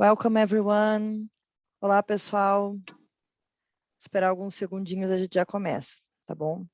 Welcome everyone. Olá, pessoal. Esperar alguns segundinhos a gente já começa, tá bom?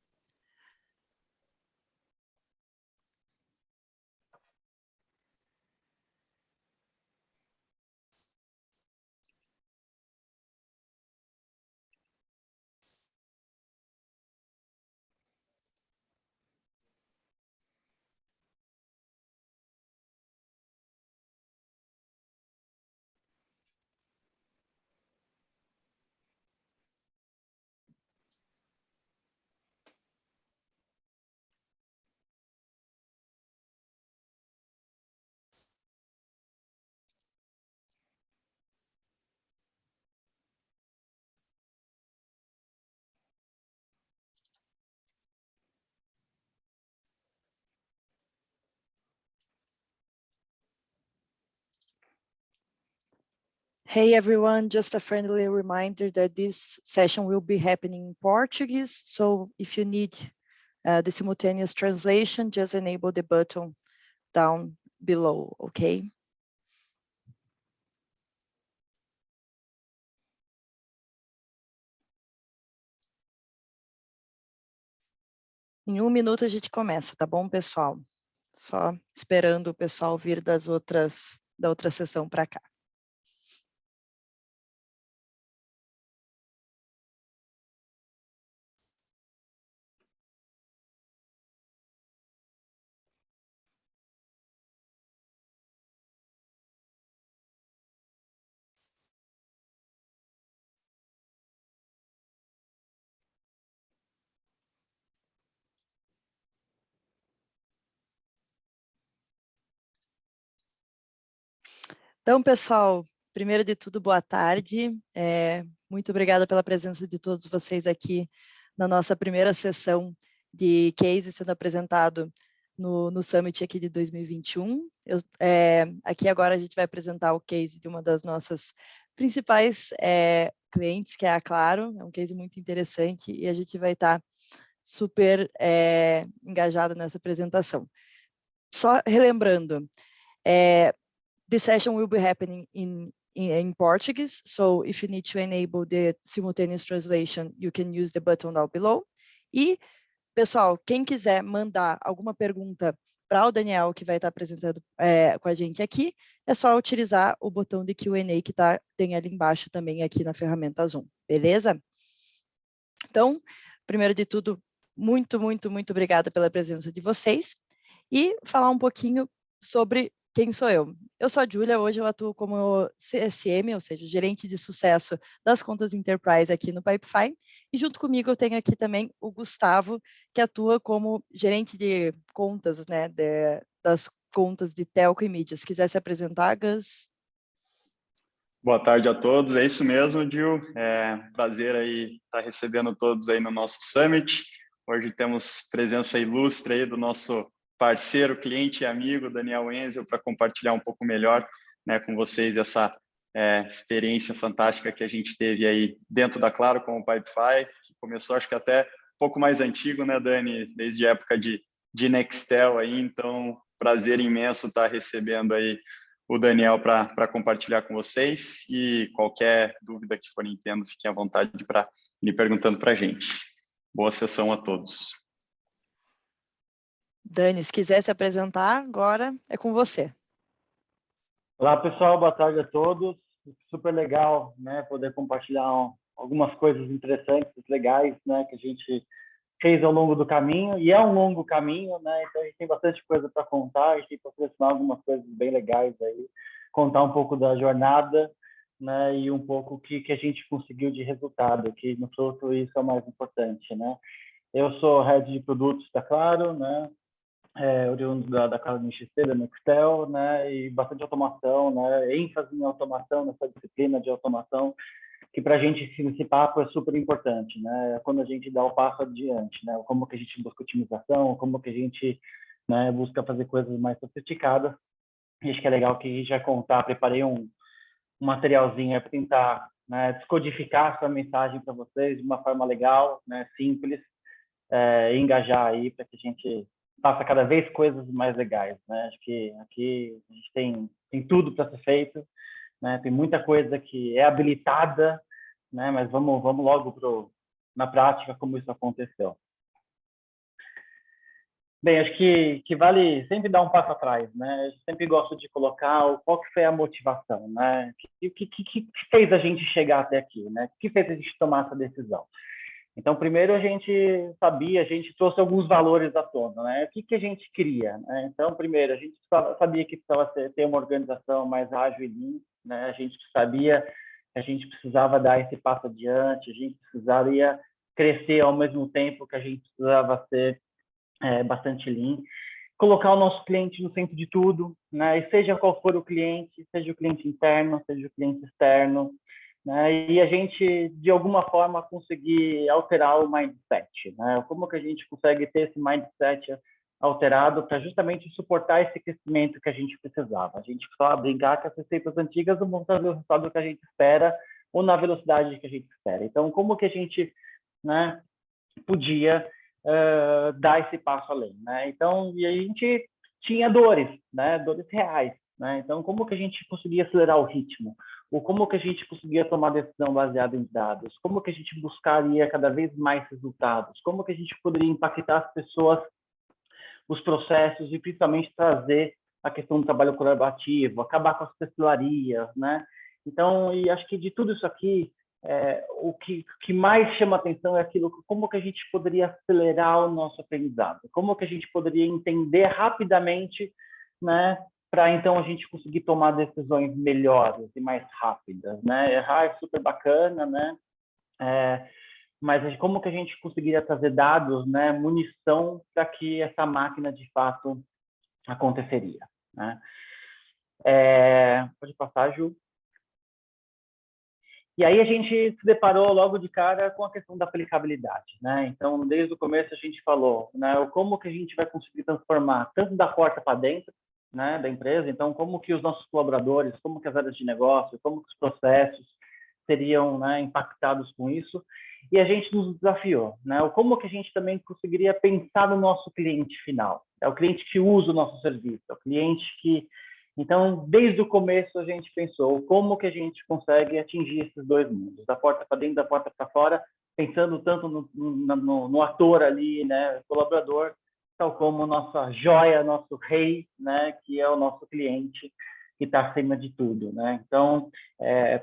Hey everyone, just a friendly reminder that this session will be happening in Portuguese. So if you need the simultaneous translation, just enable the button down below, okay? Em 1 minuto a gente começa, tá bom, pessoal? Só esperando o pessoal vir da outra sessão para cá. Então, pessoal, primeiro de tudo, boa tarde. Muito obrigada pela presença de todos vocês aqui na nossa primeira sessão de case sendo apresentado no Summit aqui de 2021. Aqui agora a gente vai apresentar o case de uma das nossas principais clientes, que é a Claro. É um case muito interessante e a gente vai estar super engajado nessa apresentação. Só relembrando, the session will be happening in Portuguese, so if you need to enable the simultaneous translation, you can use the button down below. E, pessoal, quem quiser mandar alguma pergunta para o Daniel, que vai estar apresentando com a gente aqui, é só utilizar o botão de Q&A que tem ali embaixo também aqui na ferramenta Zoom, beleza? Então, primeiro de tudo, muito obrigada pela presença de vocês e falar um pouquinho sobre quem sou eu. Eu sou a Júlia, hoje eu atuo como CSM, ou seja, gerente de sucesso das contas Enterprise aqui no Pipefy, e junto comigo eu tenho aqui também o Gustavo, que atua como gerente de contas, né, das contas de telco e mídias. Se quiser se apresentar, Gus? Boa tarde a todos, é isso mesmo, Gil. Prazer aí estar recebendo todos aí no nosso Summit. Hoje temos presença ilustre aí do nosso parceiro, cliente e amigo, Daniel Wenzel, para compartilhar um pouco melhor, né, com vocês essa experiência fantástica que a gente teve aí dentro da Claro com o Pipefy, que começou acho que até um pouco mais antigo, né, Dani, desde a época de Nextel aí, então prazer imenso estar recebendo aí o Daniel para compartilhar com vocês, e qualquer dúvida que forem tendo, fiquem à vontade para ir perguntando para a gente. Boa sessão a todos. Dani, se quiser se apresentar, agora é com você. Olá, pessoal, boa tarde a todos. Super legal, né, poder compartilhar algumas coisas interessantes, legais, né, que a gente fez ao longo do caminho, e é um longo caminho, né, então a gente tem bastante coisa para contar, a gente tem para selecionar algumas coisas bem legais aí, contar um pouco da jornada, né, e um pouco o que a gente conseguiu de resultado, que no todo isso é o mais importante, né. Eu sou head de produtos da Claro, né, oriundo da Claro NXT, da Nextel, né, e bastante automação, né, ênfase em automação, nessa disciplina de automação, que para a gente esse papo é super importante, né? Quando a gente dá o passo adiante, né? Como que a gente busca otimização, como que a gente, né, busca fazer coisas mais sofisticadas. E acho que é legal que a gente vai contar. Preparei um materialzinho para tentar, né, descodificar essa mensagem para vocês de uma forma legal, né, simples, engajar aí para que a gente faça cada vez coisas mais legais, né? Acho que aqui a gente tem tudo para ser feito. né? Tem muita coisa que é habilitada, né? Mas vamos logo na prática como isso aconteceu. Bem, acho que vale sempre dar um passo atrás, né? Eu sempre gosto de colocar qual que foi a motivação, né? O que fez a gente chegar até aqui, né? O que fez a gente tomar essa decisão? Então, primeiro a gente trouxe alguns valores à tona, né? O que a gente queria, né? Então, primeiro, a gente sabia que precisava ter uma organização mais ágil e lean, né? A gente sabia que a gente precisava dar esse passo adiante, a gente precisaria crescer ao mesmo tempo que a gente precisava ser bastante lean. Colocar o nosso cliente no centro de tudo, né? E seja qual for o cliente, seja o cliente interno, seja o cliente externo, né? E a gente, de alguma forma, conseguir alterar o mindset, né? Como que a gente consegue ter esse mindset alterado para justamente suportar esse crescimento que a gente precisava. A gente precisava brincar que as receitas antigas não vão trazer o resultado que a gente espera ou na velocidade que a gente espera. Então, como que a gente, né, podia dar esse passo além, né? Então, e a gente tinha dores, né? Dores reais, né? Então, como que a gente conseguia acelerar o ritmo? Ou como que a gente conseguia tomar decisão baseada em dados? Como que a gente buscaria cada vez mais resultados? Como que a gente poderia impactar as pessoas, os processos e principalmente trazer a questão do trabalho colaborativo, acabar com as pastelarias, né? Então, e acho que de tudo isso aqui, o que mais chama atenção é aquilo, como que a gente poderia acelerar o nosso aprendizado, como que a gente poderia entender rapidamente, né, para então a gente conseguir tomar decisões melhores e mais rápidas, né? Errar é super bacana, né? Mas como que a gente conseguiria trazer dados, né, munição para que essa máquina de fato aconteceria, né? Pode passar, Ju. E aí a gente se deparou logo de cara com a questão da aplicabilidade, né? Então, desde o começo a gente falou, né, como que a gente vai conseguir transformar tanto da porta para dentro, né, da empresa, então como que os nossos colaboradores, como que as áreas de negócio, como que os processos seriam, né, impactados com isso. E a gente nos desafiou, né? Como que a gente também conseguiria pensar no nosso cliente final, é o cliente que usa o nosso serviço, é o cliente que... Então, desde o começo, a gente pensou como que a gente consegue atingir esses dois mundos, da porta para dentro, da porta para fora, pensando tanto no ator ali, né, colaborador, tal como nossa joia, nosso rei, né, que é o nosso cliente, que está acima de tudo, né? Então,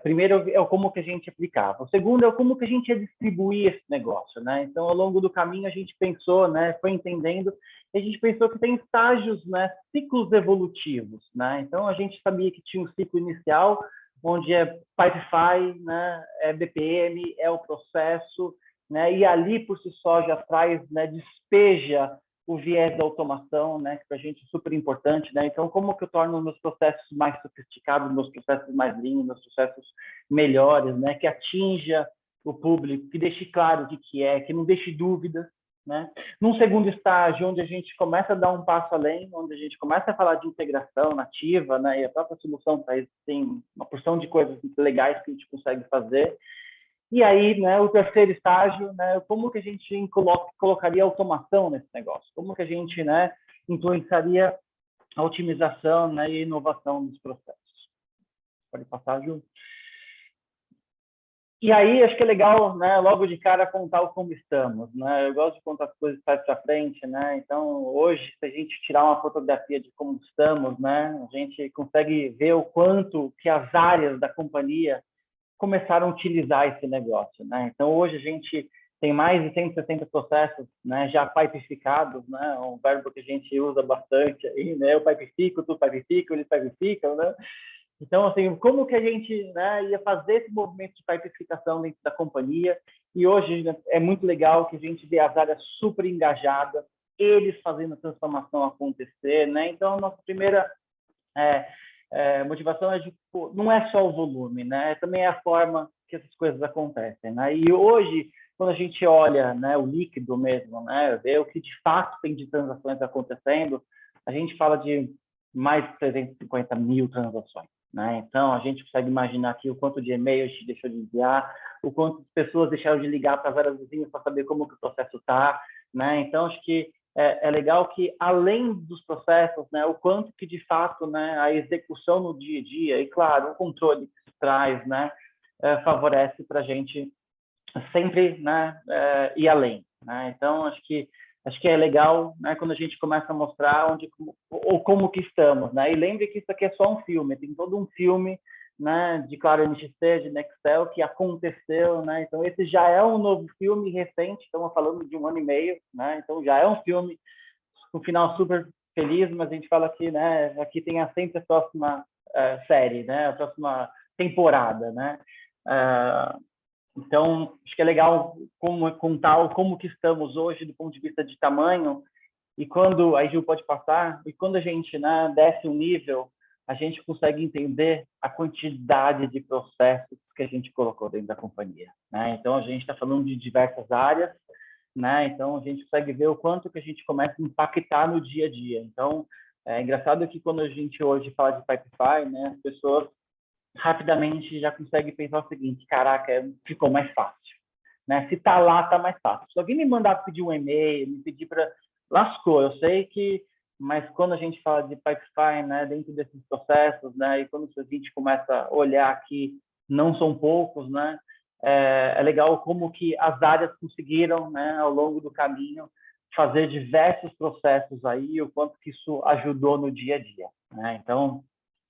primeiro é o como que a gente aplicava. O segundo é o como que a gente ia distribuir esse negócio, né? Então, ao longo do caminho, a gente pensou, né, foi entendendo, e a gente pensou que tem estágios, né, ciclos evolutivos, né? Então, a gente sabia que tinha um ciclo inicial, onde é Pipefy, né, é BPM, é o processo, né? E ali, por si só, já traz, né, despeja o viés da automação, né, que para a gente é super importante, né? Então, como que eu torno meus processos mais sofisticados, meus processos mais lean, meus processos melhores, né, que atinja o público, que deixe claro o que é, que não deixe dúvidas, né? Num segundo estágio, onde a gente começa a dar um passo além, onde a gente começa a falar de integração nativa, né, e a própria solução tem uma porção de coisas legais que a gente consegue fazer. E aí, né, o terceiro estágio, né, como que a gente colocaria automação nesse negócio? Como que a gente, né, influenciaria a otimização, né, e inovação dos processos? Pode passar, Ju? E aí, acho que é legal, né, logo de cara, contar o como estamos, né? Eu gosto de contar as coisas para frente, né? Então, hoje, se a gente tirar uma fotografia de como estamos, né, a gente consegue ver o quanto que as áreas da companhia começaram a utilizar esse negócio, né? Então, hoje a gente tem mais de 160 processos, né, já pipificados, né? Um verbo que a gente usa bastante aí, né? Eu pipifico, tu pipifica, eles pipificam, né? Então, assim, como que a gente, né, ia fazer esse movimento de pipificação dentro da companhia? E hoje, né, é muito legal que a gente vê as áreas super engajadas, eles fazendo a transformação acontecer, né? Então, a nossa primeira motivação é de, não é só o volume, né? Também é a forma que essas coisas acontecem, né? E hoje, quando a gente olha, né, o líquido mesmo, né, vê o que de fato tem de transações acontecendo, a gente fala de mais de 350 mil transações, né? Então, a gente consegue imaginar aqui o quanto de e-mails a gente deixou de enviar, o quanto de pessoas deixaram de ligar para as áreas vizinhas para saber como que o processo está, né? Então, acho que é legal que, além dos processos, né, o quanto que, de fato, né, a execução no dia a dia, e, claro, o controle que se traz, né, favorece para a gente sempre, né, ir além, né? Então, acho que é legal, né, quando a gente começa a mostrar onde ou como que estamos, né? E lembre que isso aqui é só um filme, tem todo um filme, né, de Claro NXT, de Nextel, que aconteceu, né? Então, esse já é um novo filme recente, estamos falando de 1 ano e meio, né? Então, já é um filme com um final super feliz, mas a gente fala que, né, aqui tem sempre a próxima série, né? A próxima temporada, né? Então, acho que é legal contar como que estamos hoje do ponto de vista de tamanho, e quando, a Gil pode passar, e quando a gente, né, desce um nível, a gente consegue entender a quantidade de processos que a gente colocou dentro da companhia, né? Então, a gente está falando de diversas áreas, né? Então, a gente consegue ver o quanto que a gente começa a impactar no dia a dia. Então, é engraçado que quando a gente hoje fala de Pipefy, né, as pessoas rapidamente já consegue pensar o seguinte: caraca, ficou mais fácil, né? Se tá lá, tá mais fácil. Se alguém me mandar pedir um e-mail, me pedir para, lascou. Eu sei que, mas quando a gente fala de Pipefy, né, dentro desses processos, né, e quando a gente começa a olhar que não são poucos, né, é legal como que as áreas conseguiram, né, ao longo do caminho, fazer diversos processos aí, o quanto que isso ajudou no dia a dia, né? Então,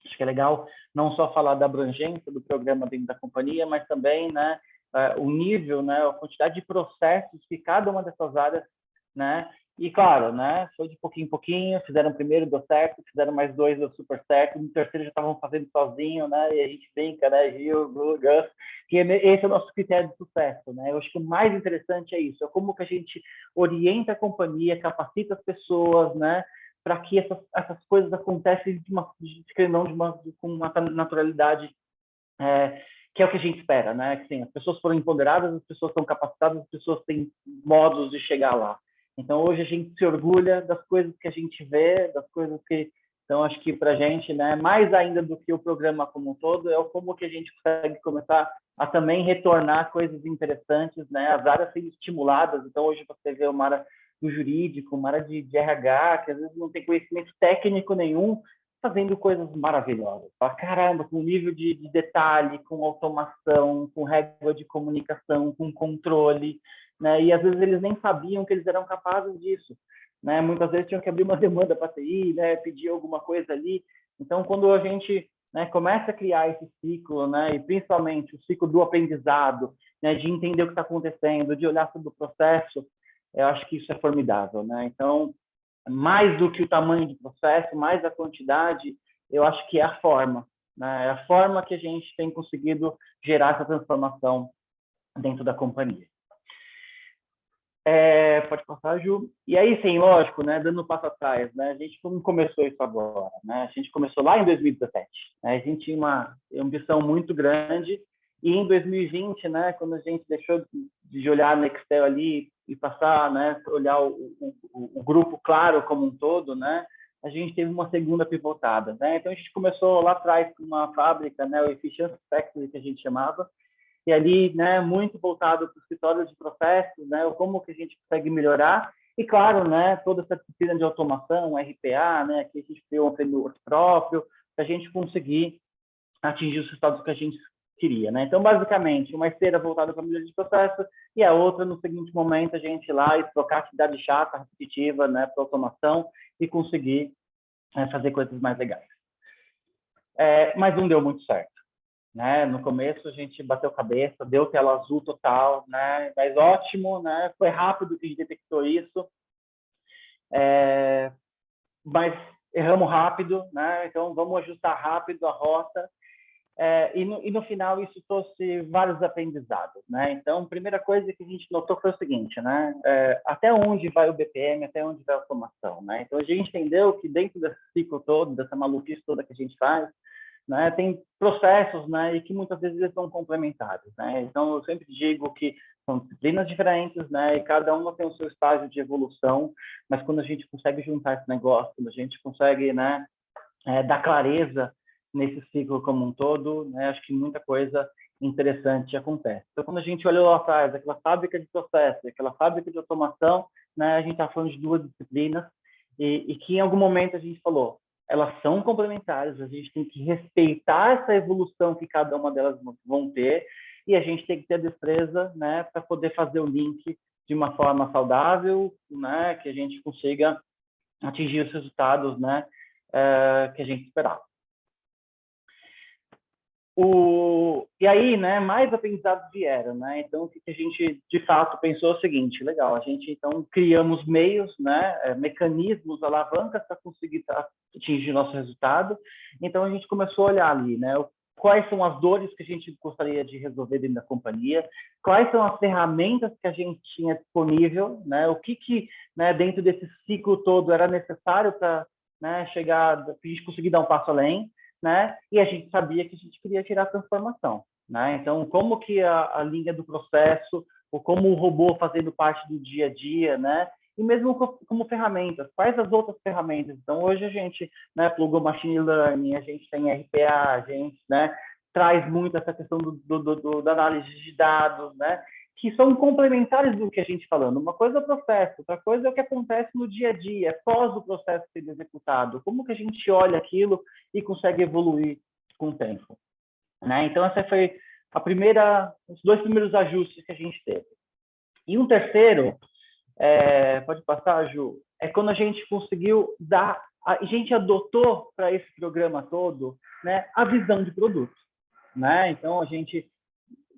acho que é legal não só falar da abrangência do programa dentro da companhia, mas também, né, o nível, né, a quantidade de processos que cada uma dessas áreas, né, e claro, né, foi de pouquinho em pouquinho, fizeram o primeiro, deu certo, fizeram mais 2, deu super certo, no terceiro já estavam fazendo sozinho, né, e a gente brinca, né, Gil, Gus, que esse é o nosso critério de sucesso, né? Eu acho que o mais interessante é isso, é como que a gente orienta a companhia, capacita as pessoas, né, para que essas coisas acontecem com uma naturalidade, que é o que a gente espera, né? Que, assim, as pessoas foram empoderadas, as pessoas estão capacitadas, as pessoas têm modos de chegar lá. Então, hoje a gente se orgulha das coisas que a gente vê, das coisas que... Então, acho que para a gente, né, mais ainda do que o programa como um todo, é como que a gente consegue começar a também retornar coisas interessantes, né? As áreas sendo estimuladas. Então, hoje você vê uma área do jurídico, uma área de RH, que às vezes não tem conhecimento técnico nenhum, fazendo coisas maravilhosas. Fala, caramba, com nível de detalhe, com automação, com régua de comunicação, com controle, né? E às vezes eles nem sabiam que eles eram capazes disso, né? Muitas vezes tinham que abrir uma demanda para TI, né? Pedir alguma coisa ali. Então, quando a gente, né, começa a criar esse ciclo, né, e principalmente o ciclo do aprendizado, né, de entender o que está acontecendo, de olhar sobre o processo, eu acho que isso é formidável, né? Então, mais do que o tamanho do processo, mais a quantidade, eu acho que é a forma, né? É a forma que a gente tem conseguido gerar essa transformação dentro da companhia. Pode passar, Ju. E aí, sim, lógico, né, dando um passo atrás, né, a gente não começou isso agora, né? A gente começou lá em 2017, né? A gente tinha uma ambição muito grande, e em 2020, né, quando a gente deixou de olhar a Nextel ali e passar, né, olhar o grupo Claro como um todo, né, a gente teve uma segunda pivotada, né? Então a gente começou lá atrás com uma fábrica, né, o Efficiency Factory, que a gente chamava, e ali, né, muito voltado para os escritórios de processos, né, como que a gente consegue melhorar, e claro, né, toda essa disciplina de automação, RPA, né, que a gente criou um framework próprio, para a gente conseguir atingir os resultados que a gente queria, né? Então, basicamente, uma esteira voltada para melhoria de processo, e a outra, no seguinte momento, a gente ir lá e trocar atividade chata, repetitiva, né, para automação, e conseguir fazer coisas mais legais. Mas não deu muito certo, né? No começo a gente bateu cabeça, deu tela azul total, né? Mas ótimo, né? Foi rápido que a gente detectou isso, mas erramos rápido, né? Então vamos ajustar rápido a rota, e no final isso trouxe vários aprendizados, né? Então, a primeira coisa que a gente notou foi o seguinte, né? Até onde vai o BPM, até onde vai a automação, né? Então a gente entendeu que dentro desse ciclo todo, dessa maluquice toda que a gente faz, né, tem processos, né, e que muitas vezes eles são complementares, né? Então eu sempre digo que são disciplinas diferentes, né, e cada uma tem o seu estágio de evolução, mas quando a gente consegue juntar esse negócio, quando a gente consegue, né, dar clareza nesse ciclo como um todo, né, acho que muita coisa interessante acontece. Então, quando a gente olha lá atrás, aquela fábrica de processo, aquela fábrica de automação, né, a gente está falando de duas disciplinas, e que em algum momento a gente falou, elas são complementares, a gente tem que respeitar essa evolução que cada uma delas vão ter, e a gente tem que ter a destreza, né, para poder fazer o link de uma forma saudável, né, que a gente consiga atingir os resultados, né, que a gente esperava. E aí, né, mais aprendizados vieram, né? Então, o que a gente, de fato, pensou é o seguinte, legal, a gente, então, criamos meios, né, mecanismos, alavancas para conseguir atingir nosso resultado. Então, a gente começou a olhar ali, né, quais são as dores que a gente gostaria de resolver dentro da companhia, quais são as ferramentas que a gente tinha disponível, né, o que né, dentro desse ciclo todo era necessário para, né, chegar, para a gente conseguir dar um passo além, né? E a gente sabia que a gente queria tirar a transformação, né? Então, como que a linha do processo, ou como o robô fazendo parte do dia a dia, né? E mesmo como ferramentas, quais as outras ferramentas? Então, hoje a gente, né, plugou Machine Learning, a gente tem RPA, a gente, né, traz muito essa questão da análise de dados, né? Que são complementares do que a gente falando. Uma coisa é o processo, outra coisa é o que acontece no dia a dia, após o processo ser executado. Como que a gente olha aquilo e consegue evoluir com o tempo, né? Então, essa foi os dois primeiros ajustes que a gente teve. E um terceiro, pode passar, Ju, é quando a gente conseguiu a gente adotou para esse programa todo, né, a visão de produto, né? Então, a gente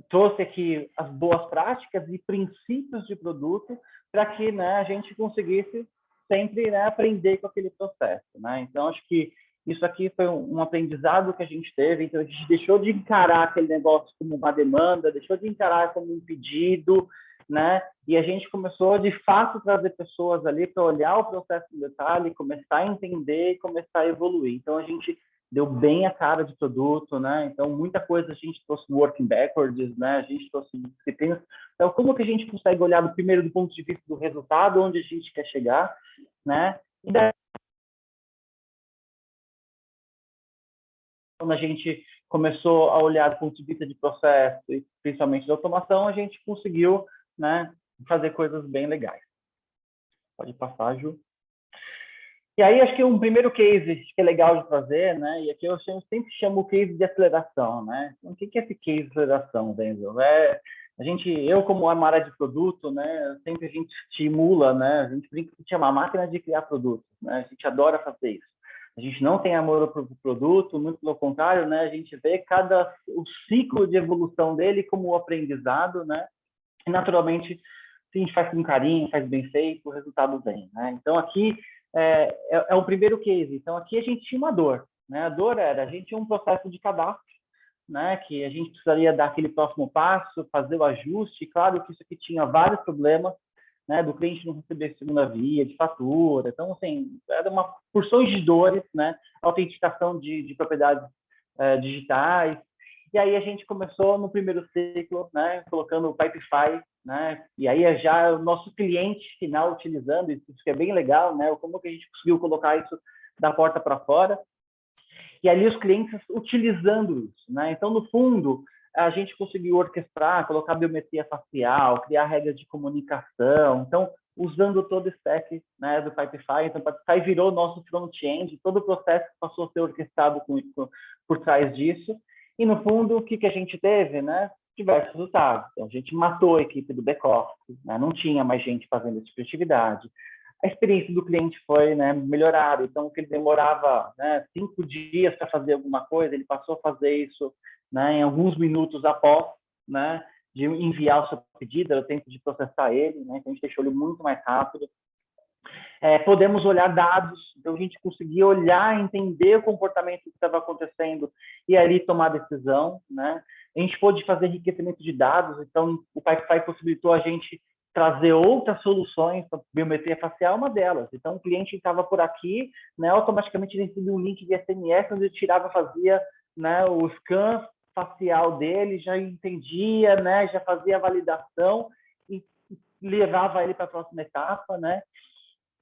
trouxe aqui as boas práticas e princípios de produto para que, né, a gente conseguisse sempre, né, aprender com aquele processo, né? Então, acho que isso aqui foi um aprendizado que a gente teve. Então, a gente deixou de encarar aquele negócio como uma demanda, deixou de encarar como um pedido, né? E a gente começou, de fato, a trazer pessoas ali para olhar o processo em detalhe, começar a entender e começar a evoluir. Então, a gente deu bem a cara de produto, né? Então, muita coisa a gente trouxe working backwards, né? A gente trouxe disciplinas. Então, como que a gente consegue olhar primeiro do ponto de vista do resultado, onde a gente quer chegar, né? E daí, quando a gente começou a olhar do ponto de vista de processo e principalmente de automação, a gente conseguiu, né, fazer coisas bem legais. Pode passar, Ju. E aí, acho que um primeiro case que é legal de fazer, né? E aqui eu sempre chamo o case de aceleração, né? Então, o que é esse case de aceleração, Denzel? Eu como uma área de produto, né? Sempre a gente estimula, né? A gente brinca que chama a máquina de criar produtos, né? A gente adora fazer isso. A gente não tem amor para o produto, muito pelo contrário, né? A gente vê o ciclo de evolução dele como o aprendizado, né? E naturalmente, se a gente faz com carinho, faz bem feito, o resultado vem, né? Então aqui é o primeiro case. Então, aqui a gente tinha uma dor, né? A dor era, a gente tinha um processo de cadastro, né? Que a gente precisaria dar aquele próximo passo, fazer o ajuste. Claro que isso aqui tinha vários problemas, né? Do cliente não receber segunda via, de fatura. Então, assim, era uma porção de dores, né? Autenticação de propriedades digitais. E aí a gente começou no primeiro ciclo, né? Colocando o Pipefy, né? E aí já o nosso cliente final utilizando isso, que é bem legal, né? Como que a gente conseguiu colocar isso da porta para fora? E ali os clientes utilizando isso, né? Então, no fundo, a gente conseguiu orquestrar, colocar biometria facial, criar regras de comunicação. Então, usando todo o stack, né, do Pipefy. Então, o Pipefy virou nosso front-end, todo o processo passou a ser orquestrado por trás disso. E, no fundo, o que a gente teve, né? Diversos resultados. Então, a gente matou a equipe do back-office, né? Não tinha mais gente fazendo essa atividade. A experiência do cliente foi, né, melhorada. Então, o que ele demorava, né, 5 dias para fazer alguma coisa, ele passou a fazer isso, né, em alguns minutos após, né, de enviar o seu pedido, era o tempo de processar ele, né? Então, a gente deixou ele muito mais rápido. Podemos olhar dados, então a gente conseguia olhar, entender o comportamento que estava acontecendo e ali tomar decisão, né? A gente pôde fazer enriquecimento de dados, então o Pipefy possibilitou a gente trazer outras soluções para biometria facial, uma delas. Então o cliente estava por aqui, né? Automaticamente ele recebia um link de SMS, onde ele tirava, fazia, né, o scan facial dele, já entendia, né? Já fazia a validação e levava ele para a próxima etapa, né?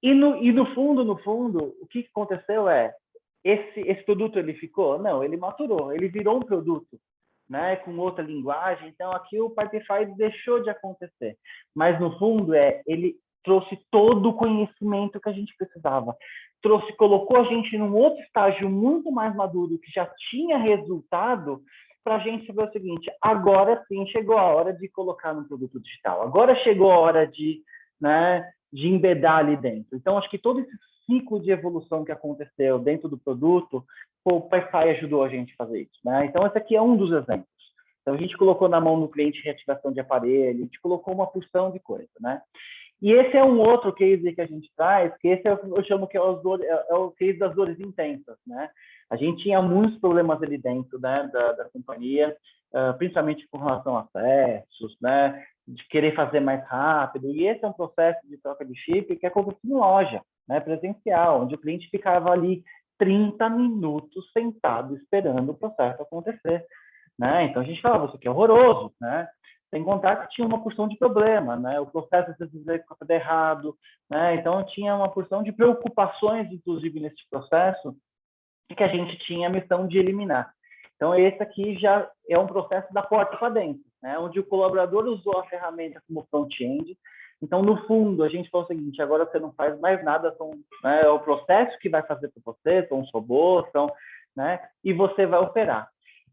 E no fundo, o que aconteceu esse produto ele ficou? Não, ele maturou, ele virou um produto, né, com outra linguagem. Então, aqui o Pipefy deixou de acontecer. Mas, no fundo, ele trouxe todo o conhecimento que a gente precisava. Colocou a gente num outro estágio muito mais maduro, que já tinha resultado, para a gente saber o seguinte: agora sim chegou a hora de colocar no produto digital. Agora chegou a hora né, de embedar ali dentro. Então, acho que todo esse ciclo de evolução que aconteceu dentro do produto, o Pi ajudou a gente a fazer isso, né? Então, esse aqui é um dos exemplos. Então, a gente colocou na mão do cliente reativação de aparelho, a gente colocou uma porção de coisa, né? E esse é um outro case que a gente traz, que esse eu chamo que é o case das dores intensas, né? A gente tinha muitos problemas ali dentro, né, da companhia, principalmente com relação a acessos, né, de querer fazer mais rápido. E esse é um processo de troca de chip que acontece em loja, né, presencial, onde o cliente ficava ali 30 minutos sentado esperando o processo acontecer, né? Então a gente falava, isso aqui é horroroso, né? Sem contar que tinha uma porção de problema, né? O processo às vezes ficava errado, né? Então tinha uma porção de preocupações, inclusive nesse processo, que a gente tinha a missão de eliminar. Então esse aqui já é um processo da porta para dentro, né? Onde o colaborador usou a ferramenta como front-end. Então, no fundo, a gente falou o seguinte: agora você não faz mais nada, né, é o processo que vai fazer para você, são os robôs, né, e você vai operar.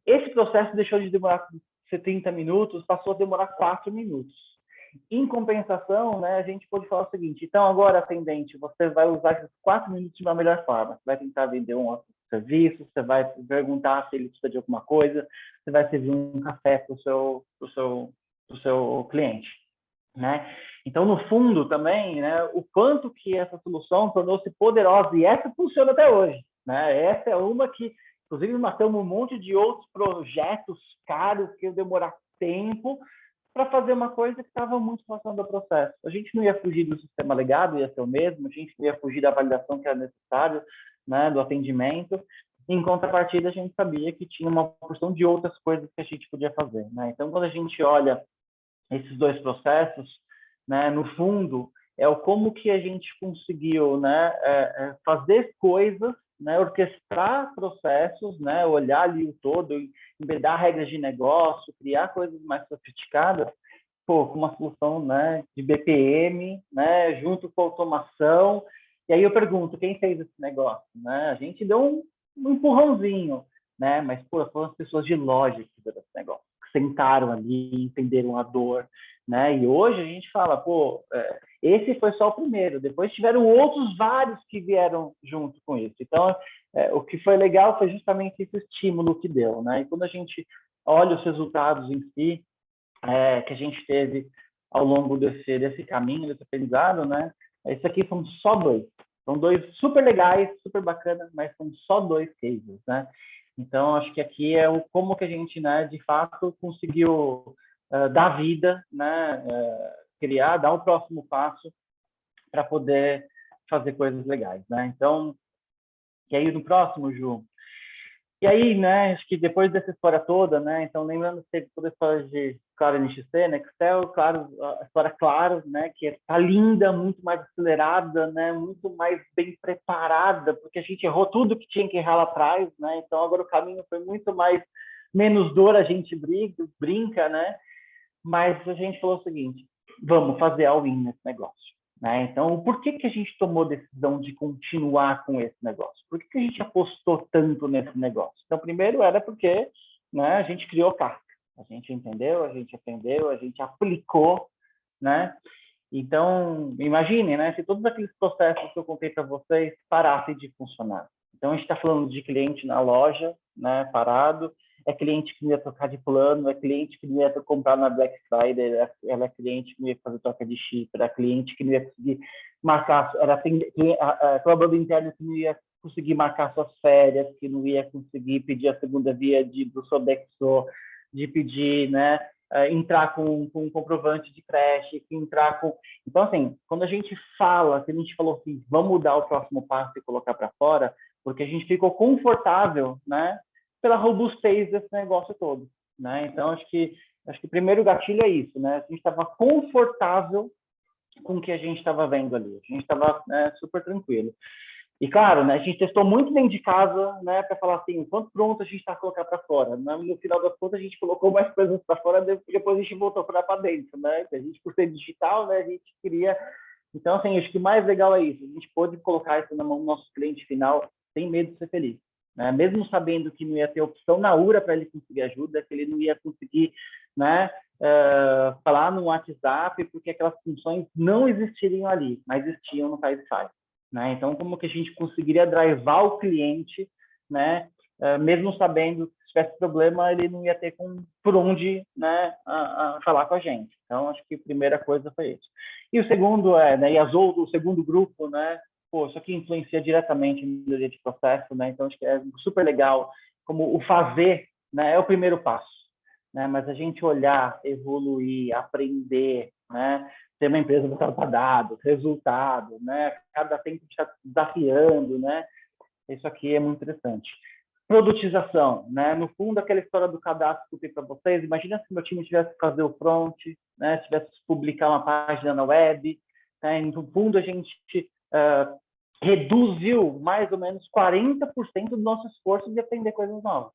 Esse processo deixou de demorar 30 minutos, passou a demorar 4 minutos. Em compensação, né, a gente pode falar o seguinte: então, agora, atendente, você vai usar esses 4 minutos de uma melhor forma. Você vai tentar vender um serviço, você vai perguntar se ele precisa de alguma coisa, você vai servir um café para o seu cliente, né? Então, no fundo, também, né, o quanto que essa solução tornou-se poderosa, e essa funciona até hoje, né? Essa é uma que, inclusive, matamos um monte de outros projetos caros que iam demorar tempo para fazer uma coisa que estava muito relacionada ao processo. A gente não ia fugir do sistema legado, ia ser o mesmo, a gente não ia fugir da validação que era necessária, né, do atendimento. Em contrapartida, a gente sabia que tinha uma porção de outras coisas que a gente podia fazer, né? Então, quando a gente olha esses dois processos, né, no fundo, é o como que a gente conseguiu, né, fazer coisas, né, orquestrar processos, né, olhar ali o todo, embedar regras de negócio, criar coisas mais sofisticadas, com uma solução, né, de BPM, né, junto com automação. E aí eu pergunto, quem fez esse negócio? Né? A gente deu um empurrãozinho, né, mas foram as pessoas de loja que fizeram esse negócio, que sentaram ali, entenderam a dor, né? E hoje a gente fala, esse foi só o primeiro, depois tiveram outros vários que vieram junto com isso. Então, o que foi legal foi justamente esse estímulo que deu, né? E quando a gente olha os resultados em si, que a gente teve ao longo desse caminho, desse aprendizado, né? Isso aqui são só dois. São dois super legais, super bacanas, mas são só 2 cases, né? Então, acho que aqui é como que a gente, né, de fato, conseguiu dar vida, né, dar o próximo passo para poder fazer coisas legais, né? Então, e aí no próximo, Ju? E aí, né, acho que depois dessa história toda, né, então lembrando que teve toda a história de Claro NXT, Nextel, claro, a história Claro, né, que está linda, muito mais acelerada, né, muito mais bem preparada, porque a gente errou tudo que tinha que errar lá atrás, né, então agora o caminho foi muito mais, menos dor, a gente brinca, né, mas a gente falou o seguinte: vamos fazer all-in nesse negócio, né? Então, por que a gente tomou a decisão de continuar com esse negócio? Por que a gente apostou tanto nesse negócio? Então, primeiro era porque, né, a gente criou casca, a gente entendeu, a gente aprendeu, a gente aplicou, né? Então, imagine, né, se todos aqueles processos que eu contei para vocês parassem de funcionar. Então, a gente está falando de cliente na loja, né, parado, é cliente que não ia trocar de plano, é cliente que não ia comprar na Black Friday, é cliente que não ia fazer troca de chip, era cliente que não ia conseguir marcar, era colaborador interno que não ia conseguir marcar suas férias, que não ia conseguir pedir a segunda via do Sodexo, de pedir, né, entrar com um comprovante de creche, entrar com... Então, assim, quando a gente fala, que a gente falou assim, vamos dar o próximo passo e colocar para fora, porque a gente ficou confortável, né, pela robustez desse negócio todo, né? Então, acho que o primeiro gatilho é isso, né? A gente estava confortável com o que a gente estava vendo ali. A gente estava, né, super tranquilo. E, claro, né, a gente testou muito dentro de casa, né, para falar assim, quanto pronto a gente está a colocar para fora. No final das contas, a gente colocou mais coisas para fora, depois a gente voltou para dentro, né? A gente, por ser digital, né, a gente queria Então, assim, acho que o mais legal é isso. A gente pôde colocar isso na mão do nosso cliente final sem medo de ser feliz. Né? Mesmo sabendo que não ia ter opção na URA para ele conseguir ajuda, que ele não ia conseguir, né, falar no WhatsApp, porque aquelas funções não existiriam ali, mas existiam no Taizify. Né? Então, como que a gente conseguiria drivar o cliente, né, mesmo sabendo que se tivesse problema, ele não ia ter por onde, né, a falar com a gente. Então, acho que a primeira coisa foi isso. E o segundo né, o segundo grupo, né, isso aqui influencia diretamente na melhoria de processo, né? Então, acho que é super legal como o fazer, né, é o primeiro passo, né? Mas a gente olhar, evoluir, aprender, né? Ter uma empresa voltada para dados, resultado, né? Cada tempo está desafiando, né? Isso aqui é muito interessante. Produtização, né? No fundo, aquela história do cadastro que eu falei para vocês, imagina se meu time tivesse que fazer o front, né? Tivesse que publicar uma página na web, né? No fundo, a gente reduziu mais ou menos 40% do nosso esforço de aprender coisas novas.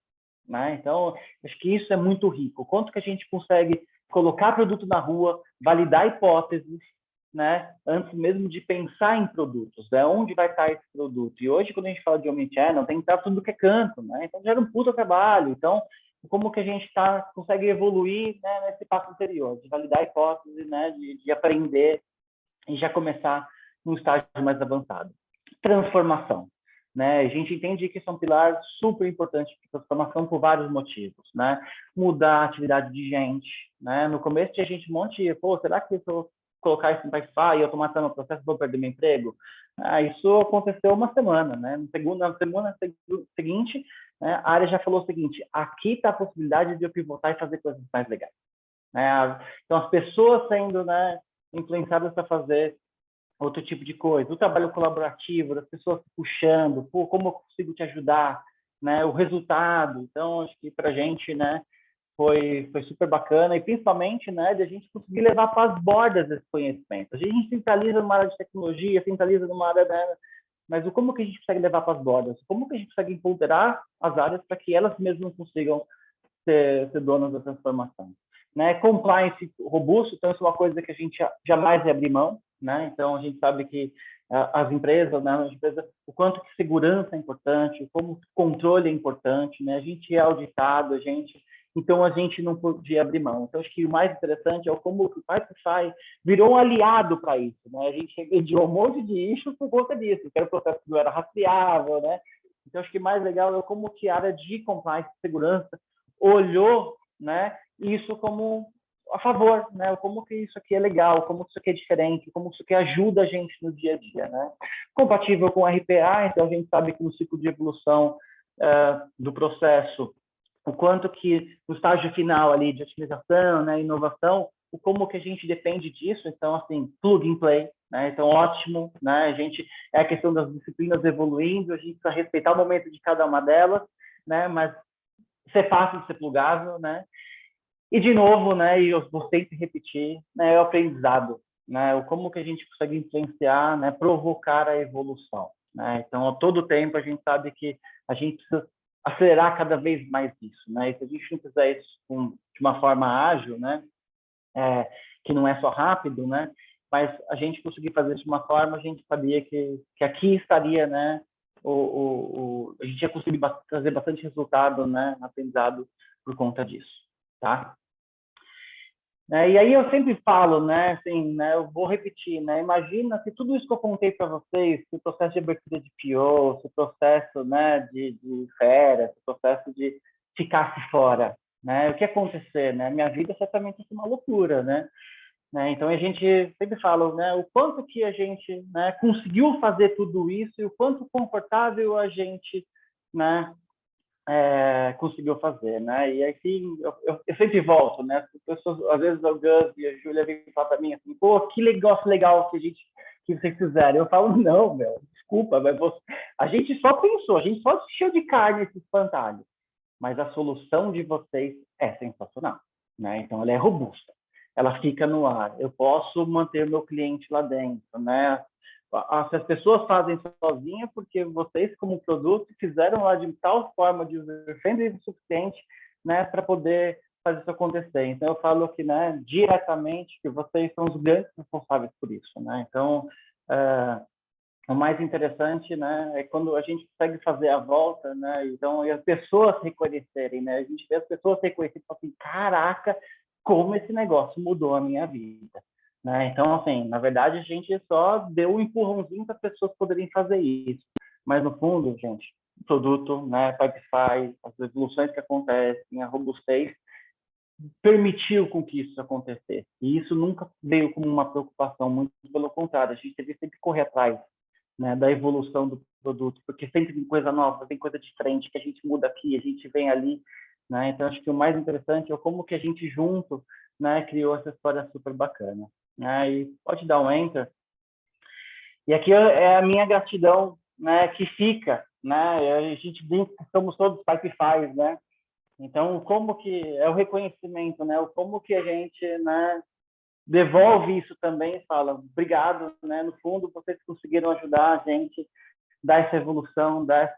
Né? Então, acho que isso é muito rico. Quanto que a gente consegue colocar produto na rua, validar hipóteses, né? Antes mesmo de pensar em produtos, né? Onde vai estar esse produto? E hoje, quando a gente fala de omnichannel, tem que estar tudo que é canto, né? Então, gera um puta trabalho. Então, como que a gente consegue evoluir, né, nesse passo anterior, de validar hipóteses, né, de aprender e já começar num estágio mais avançado. Transformação. Né? A gente entende que isso é um pilar super importante para transformação por vários motivos. Né? Mudar a atividade de gente. Né? No começo tinha gente um monte, será que se eu colocar isso no Taizify e automatizar o processo, vou perder meu emprego? Isso aconteceu uma semana. Né? Na semana seguinte, né, a área já falou o seguinte, aqui está a possibilidade de eu pivotar e fazer coisas mais legais. Né? Então, as pessoas sendo, né, influenciadas para fazer outro tipo de coisa, o trabalho colaborativo, das pessoas puxando, como eu consigo te ajudar, né? O resultado. Então, acho que para a gente, né, foi super bacana e principalmente, né, de a gente conseguir levar para as bordas esse conhecimento. A gente centraliza numa área de tecnologia, centraliza numa área, né, mas como que a gente consegue levar para as bordas? Como que a gente consegue empoderar as áreas para que elas mesmas consigam ser donas da transformação? Né? Compliance robusto, então isso é uma coisa que a gente jamais vai abrir mão, né? Então a gente sabe que as empresas, né, o quanto que segurança é importante, como controle é importante, né? A gente é auditado, então a gente não podia abrir mão. Então acho que o mais interessante é como o Taizify virou um aliado para isso, né? A gente mediou um monte de issues por conta disso, que era o processo que não era rastreável, né? Então acho que o mais legal é como que a área de compliance e segurança olhou, né, isso como a favor, né? Como que isso aqui é legal, como que isso aqui é diferente, como que isso aqui ajuda a gente no dia a dia, né? Compatível com RPA, então a gente sabe que no ciclo de evolução do processo, o quanto que no estágio final ali de otimização, né, inovação, como que a gente depende disso, então assim, plug and play, né? Então ótimo, né? É a questão das disciplinas evoluindo, a gente precisa respeitar o momento de cada uma delas, né? Mas ser fácil de ser plugável, né? E, de novo, né, e eu vou sempre repetir, né, é o aprendizado, né, como que a gente consegue influenciar, né, provocar a evolução. Né? Então, a todo tempo, a gente sabe que a gente precisa acelerar cada vez mais isso. Né? E se a gente não fizer isso de uma forma ágil, né, que não é só rápido, né, mas a gente conseguir fazer isso de uma forma, a gente sabia que aqui estaria, né, a gente ia conseguir trazer bastante resultado, né, aprendizado por conta disso. Tá? E aí eu sempre falo, né, assim, né, eu vou repetir, né, imagina se tudo isso que eu contei para vocês, se o processo de abertura de PO, se o processo, né, de férias, se o processo de ficar fora, né, o que ia acontecer, né, minha vida certamente ia ser uma loucura, né, então a gente sempre fala, né, o quanto que a gente, né, conseguiu fazer tudo isso e o quanto confortável a gente, né, conseguiu fazer, né? E assim, eu sempre volto, né? As pessoas, às vezes o Gus e a Júlia vêm falar para mim assim, pô, que negócio legal que vocês fizeram. Eu falo, não, meu, desculpa, mas a gente só pensou, a gente só encheu de carne esse espantalho, mas a solução de vocês é sensacional, né? Então ela é robusta, ela fica no ar, eu posso manter meu cliente lá dentro, né? Se as pessoas fazem sozinha, porque vocês, como produto, fizeram lá de tal forma de user-friendly o suficiente, né, para poder faz isso acontecer. Então, eu falo que, né, diretamente, que vocês são os grandes responsáveis por isso, né? Então, o mais interessante, né, é quando a gente consegue fazer a volta, né? Então, e as pessoas reconhecerem, né? A gente vê as pessoas reconhecerem e falam assim, caraca, como esse negócio mudou a minha vida, né? Então, assim, na verdade, a gente só deu um empurrãozinho para as pessoas poderem fazer isso. Mas, no fundo, gente, o produto, né, Pipefy, as evoluções que acontecem, a robustez, permitiu com que isso acontecesse. E isso nunca veio como uma preocupação, muito pelo contrário, a gente teve sempre que correr atrás, né, da evolução do produto, porque sempre tem coisa nova, tem coisa diferente, que a gente muda aqui, a gente vem ali, né? Então, acho que o mais interessante é como que a gente junto, né, criou essa história super bacana. Né? E pode dar um enter. E aqui é a minha gratidão, né, que fica, né? A gente brinca que somos todos Pipefys, né? Então, como que é o reconhecimento, né? Como que a gente, né, devolve isso também e fala, obrigado, né? No fundo, vocês conseguiram ajudar a gente, dar essa evolução, dar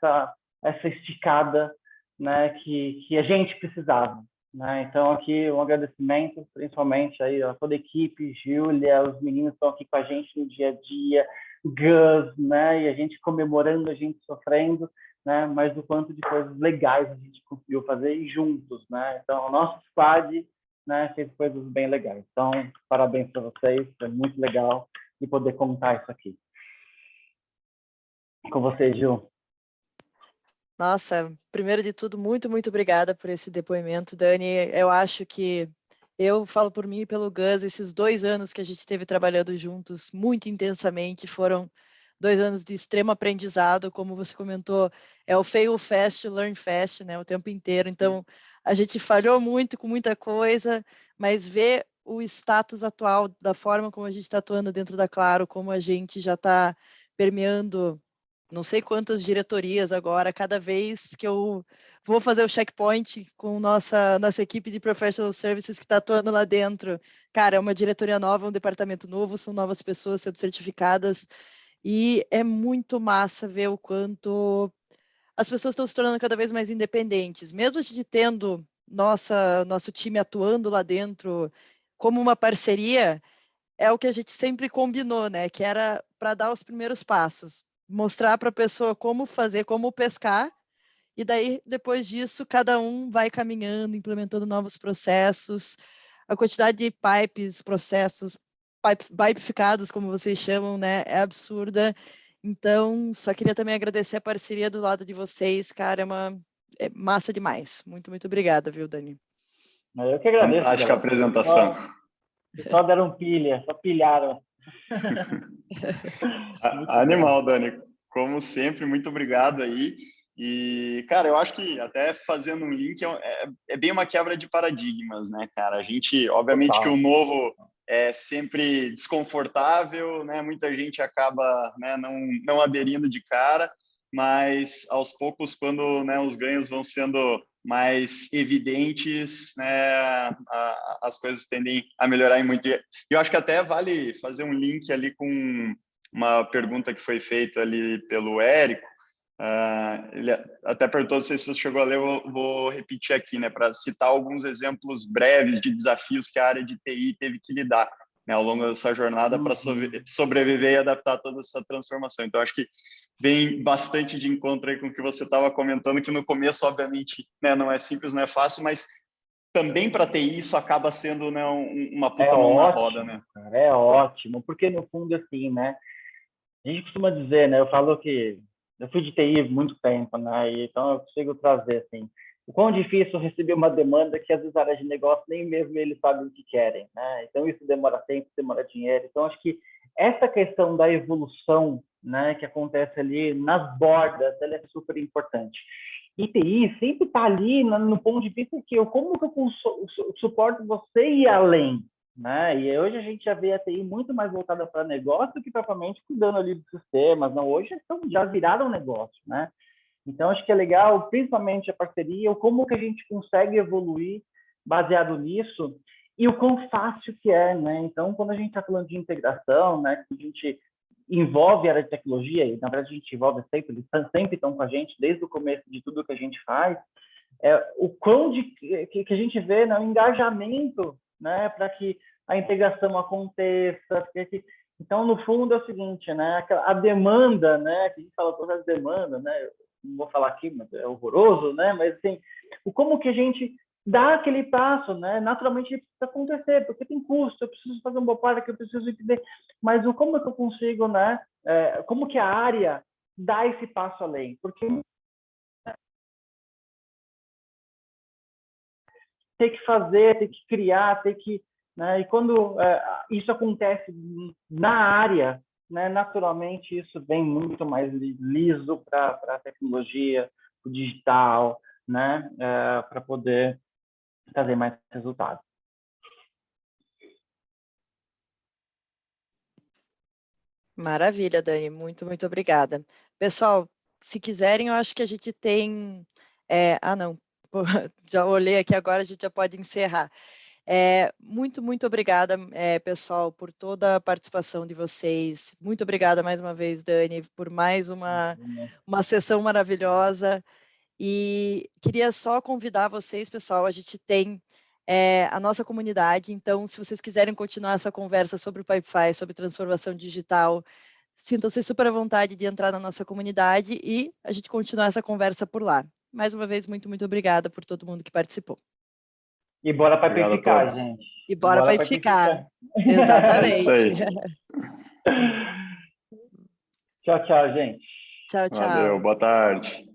essa esticada, né? Que a gente precisava, né? Então, aqui um agradecimento, principalmente aí a toda a equipe, Júlia, os meninos estão aqui com a gente no dia a dia, Gus, né? E a gente comemorando, a gente sofrendo, né? Mas o quanto de coisas legais a gente conseguiu fazer e juntos, né? Então, o nosso squad, né, fez coisas bem legais. Então, parabéns para vocês, é muito legal de poder contar isso aqui. Com você, Gil. Nossa, primeiro de tudo, muito, muito obrigada por esse depoimento, Dani. Eu acho que eu falo por mim e pelo Gus, esses 2 anos que a gente esteve trabalhando juntos muito intensamente foram 2 anos de extremo aprendizado, como você comentou, é o fail fast, learn fast, né, o tempo inteiro. Então, a gente falhou muito com muita coisa, mas ver o status atual da forma como a gente está atuando dentro da Claro, como a gente já está permeando não sei quantas diretorias agora, cada vez que eu vou fazer o checkpoint com nossa equipe de professional services que está atuando lá dentro. Cara, é uma diretoria nova, um departamento novo, são novas pessoas sendo certificadas, e é muito massa ver o quanto as pessoas estão se tornando cada vez mais independentes. Mesmo a gente tendo nosso time atuando lá dentro como uma parceria, é o que a gente sempre combinou, né? Que era para dar os primeiros passos, mostrar para a pessoa como fazer, como pescar, e daí, depois disso, cada um vai caminhando, implementando novos processos. A quantidade de pipes, processos, pipificados, como vocês chamam, né? É absurda. Então, só queria também agradecer a parceria do lado de vocês, cara, é massa demais. Muito, muito obrigada, viu, Dani? Eu que agradeço. Fantástica Galera. apresentação. Só deram pilha, só pilharam. Animal, Dani. Como sempre, muito obrigado aí. E, cara, eu acho que até fazendo um link é bem uma quebra de paradigmas, né, cara? A gente, obviamente, Total. que o novo é sempre desconfortável, né? Muita gente acaba, né, não aderindo de cara, mas aos poucos, quando, né, os ganhos vão sendo mais evidentes, né, as coisas tendem a melhorar muito. E eu acho que até vale fazer um link ali com uma pergunta que foi feita ali pelo Érico. Ele até perguntou, não sei se você chegou a ler, eu vou repetir aqui, né, para citar alguns exemplos breves de desafios que a área de TI teve que lidar, né, ao longo dessa jornada para sobreviver e adaptar toda essa transformação. Então, acho que vem bastante de encontro aí com o que você estava comentando, que no começo, obviamente, né, não é simples, não é fácil, mas também para TI isso acaba sendo, né, uma puta mão na roda, né? Cara, é ótimo, porque no fundo, assim, né, a gente costuma dizer, né, eu falo que eu fui de TI muito tempo, né, e então eu consigo trazer, assim, o quão difícil receber uma demanda que às vezes a área de negócio nem mesmo eles sabem o que querem, né, então isso demora tempo, demora dinheiro, então acho que essa questão da evolução, né, que acontece ali nas bordas, ela é super importante. E TI sempre está ali no ponto de vista que como que eu suporto você ir além, né? E hoje a gente já vê a TI muito mais voltada para negócio do que propriamente cuidando ali dos sistemas. Não, hoje já viraram negócio, né? Então acho que é legal, principalmente a parceria, como que a gente consegue evoluir baseado nisso e o quão fácil que é, né? Então quando a gente está falando de integração, né, que a gente envolve a área de tecnologia, e na verdade a gente envolve sempre, eles sempre estão com a gente desde o começo de tudo que a gente faz, o quão que a gente vê, né, o engajamento, né, para que a integração aconteça. Então, no fundo, é o seguinte, né, a demanda, né, que a gente fala todas as demandas, né, não vou falar aqui, mas é horroroso, né, mas assim, como que a gente dá aquele passo, né, naturalmente isso precisa acontecer, porque tem custo, eu preciso fazer um bopar que eu preciso entender, mas como é que eu consigo, né, como que a área dá esse passo além? Porque tem que fazer, tem que criar, tem que, né? E quando isso acontece na área, né, naturalmente isso vem muito mais liso para a tecnologia, o digital, né, para poder trazer mais resultados. Maravilha, Dani, muito obrigada. Pessoal, se quiserem, eu acho que a gente tem... não, já olhei aqui agora, a gente já pode encerrar. Muito obrigada, pessoal, por toda a participação de vocês. Muito obrigada mais uma vez, Dani, por mais uma sessão maravilhosa. E queria só convidar vocês, pessoal, a gente tem a nossa comunidade, então, se vocês quiserem continuar essa conversa sobre o Pipefy, sobre transformação digital, sintam-se super à vontade de entrar na nossa comunidade e a gente continuar essa conversa por lá. Mais uma vez, muito obrigada por todo mundo que participou. E bora pipificar, gente. E bora pipificar. Exatamente. É isso aí. Tchau, gente. Tchau. Valeu, boa tarde.